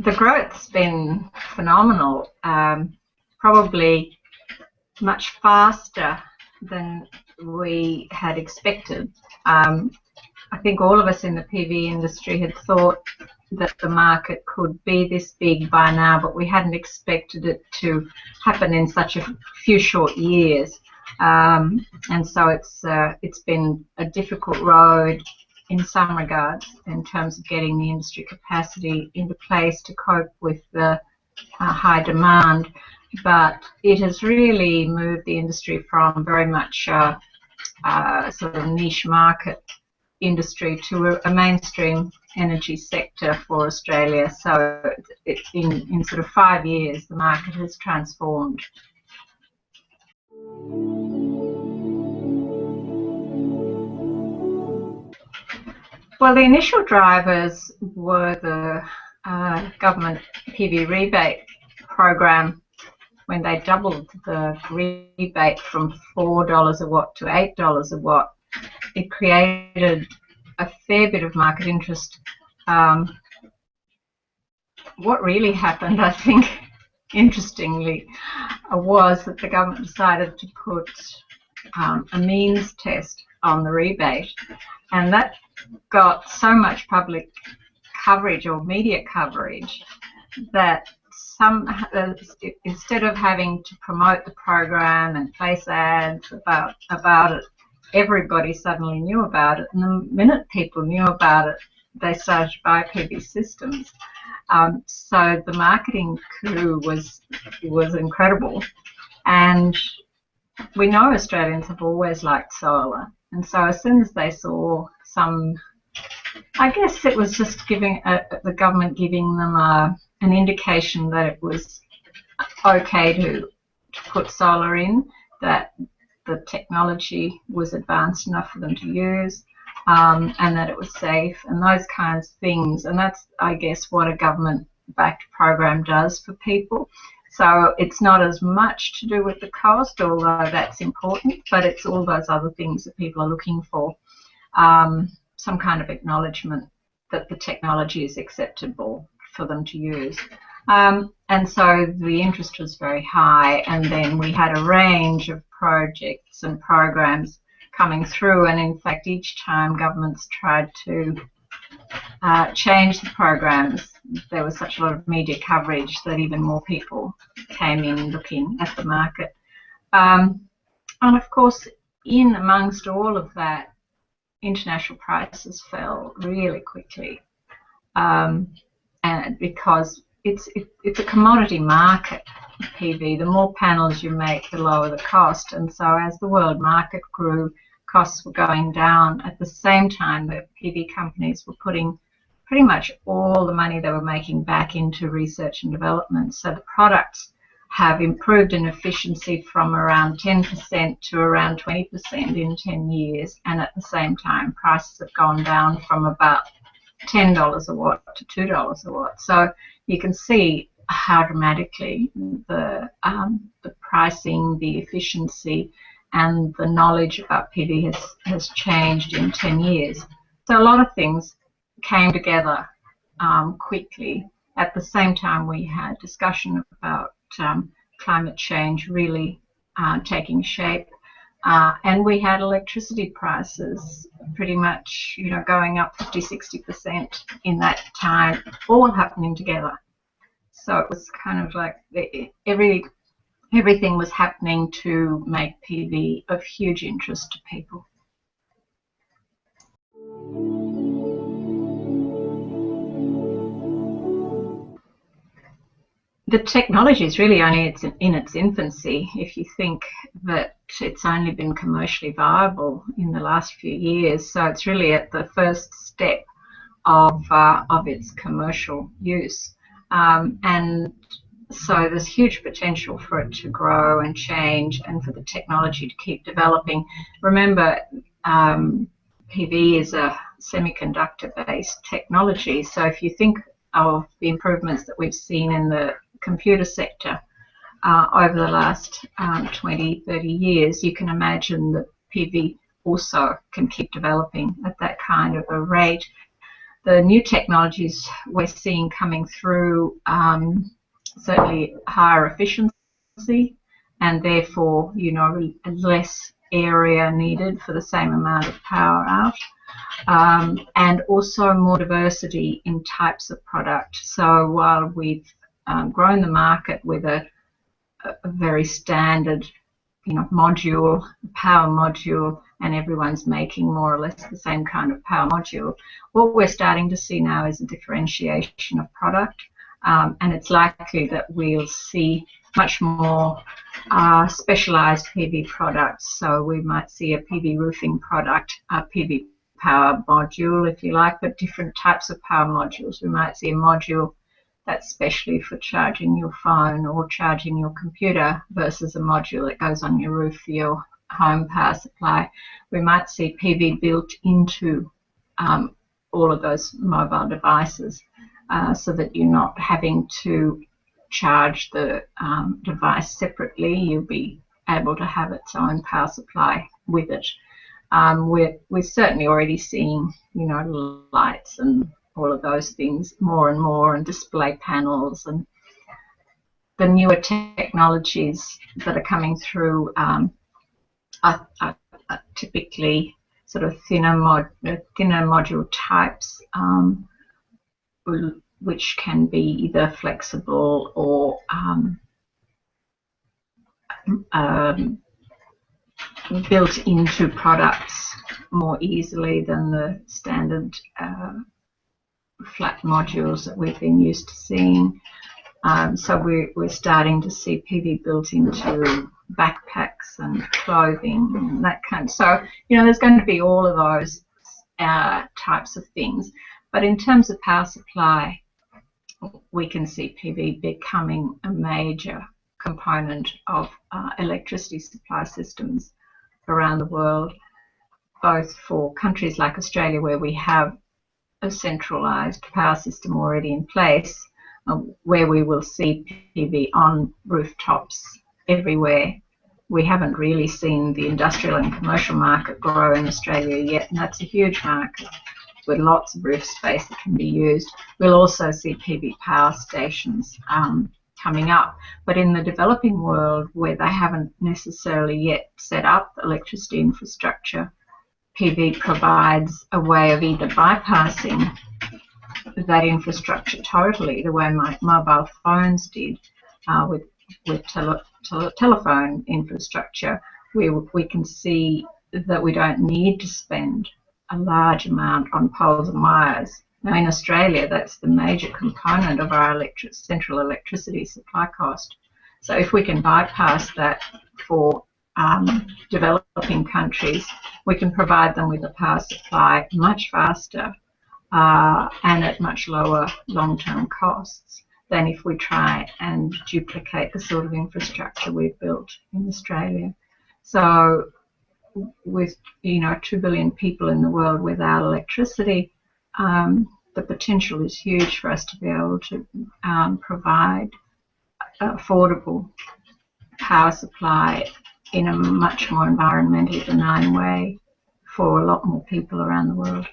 the growth's been phenomenal, probably much faster than we had expected. I think all of us in the PV industry had thought that the market could be this big by now, but we hadn't expected it to happen in such a few short years. And so it's been a difficult road in some regards in terms of getting the industry capacity into place to cope with the high demand. But it has really moved the industry from very much sort of niche market industry to a mainstream energy sector for Australia. So in sort of 5 years, the market has transformed. Well, the initial drivers were the government PV rebate program. When they doubled the rebate from $4 a watt to $8 a watt, it created a fair bit of market interest. What really happened, I think, interestingly, was that the government decided to put a means test on the rebate, and that got so much public coverage or media coverage that instead of having to promote the program and place ads about it, everybody suddenly knew about it, and the minute people knew about it, they started to buy PV systems. So the marketing coup was incredible, and we know Australians have always liked solar, and so as soon as they saw some, I guess it was just giving the government giving them an indication that it was okay to put solar in, that the technology was advanced enough for them to use, and that it was safe, and those kinds of things. And that's, I guess, what a government-backed program does for people. So it's not as much to do with the cost, although that's important, but it's all those other things that people are looking for. Some kind of acknowledgement that the technology is acceptable for them to use. And so the interest was very high, and then we had a range of projects and programs coming through, and in fact each time governments tried to change the programs, there was such a lot of media coverage that even more people came in looking at the market. And of course, in amongst all of that, international prices fell really quickly, and because it's a commodity market, PV. The more panels you make, the lower the cost, and so as the world market grew, costs were going down. At the same time, the PV companies were putting pretty much all the money they were making back into research and development. So the products have improved in efficiency from around 10% to around 20% in 10 years, and at the same time prices have gone down from about $10 a watt to $2 a watt. So you can see how dramatically the pricing, the efficiency, and the knowledge about PV has changed in 10 years. So a lot of things came together quickly. At the same time, we had discussion about climate change really taking shape, and we had electricity prices pretty much, going up 50–60% in that time, all happening together. So it was kind of like everything was happening to make PV of huge interest to people. The technology is really only in its infancy. If you think that it's only been commercially viable in the last few years, so it's really at the first step of its commercial use, and so there's huge potential for it to grow and change, and for the technology to keep developing. Remember, PV is a semiconductor-based technology, so if you think of the improvements that we've seen in the computer sector over the last 20–30 years, you can imagine that PV also can keep developing at that kind of a rate. the new technologies we're seeing coming through, certainly higher efficiency, and therefore, less area needed for the same amount of power out. And also more diversity in types of product. So while we've grown the market with a very standard, power module, and everyone's making more or less the same kind of power module, what we're starting to see now is a differentiation of product, and it's likely that we'll see much more specialized PV products. So we might see a PV roofing product, a PV power module, if you like, but different types of power modules. We might see a module that's specially for charging your phone or charging your computer versus a module that goes on your roof for your home power supply. We might see PV built into all of those mobile devices, so that you're not having to charge the device separately. You'll be able to have its own power supply with it. We're certainly already seeing, lights and all of those things more and more, and display panels, and the newer technologies that are coming through are typically sort of thinner module types, which can be either flexible or built into products more easily than the standard flat modules that we've been used to seeing. So we're starting to see PV built into backpacks and clothing and that kind. So there's going to be all of those types of things. But in terms of power supply, we can see PV becoming a major component of electricity supply systems around the world, both for countries like Australia, where we have a centralised power system already in place, where we will see PV on rooftops everywhere. We haven't really seen the industrial and commercial market grow in Australia yet, and that's a huge market with lots of roof space that can be used. We'll also see PV power stations coming up. But in the developing world, where they haven't necessarily yet set up electricity infrastructure, PV provides a way of either bypassing that infrastructure totally, the way my mobile phones did with telephone infrastructure. We can see that we don't need to spend a large amount on poles and wires. Now in Australia, that's the major component of our central electricity supply cost. So if we can bypass that for developing countries, we can provide them with a power supply much faster and at much lower long-term costs than if we try and duplicate the sort of infrastructure we've built in Australia. So with 2 billion people in the world without electricity, the potential is huge for us to be able to provide affordable power supply in a much more environmentally benign way for a lot more people around the world.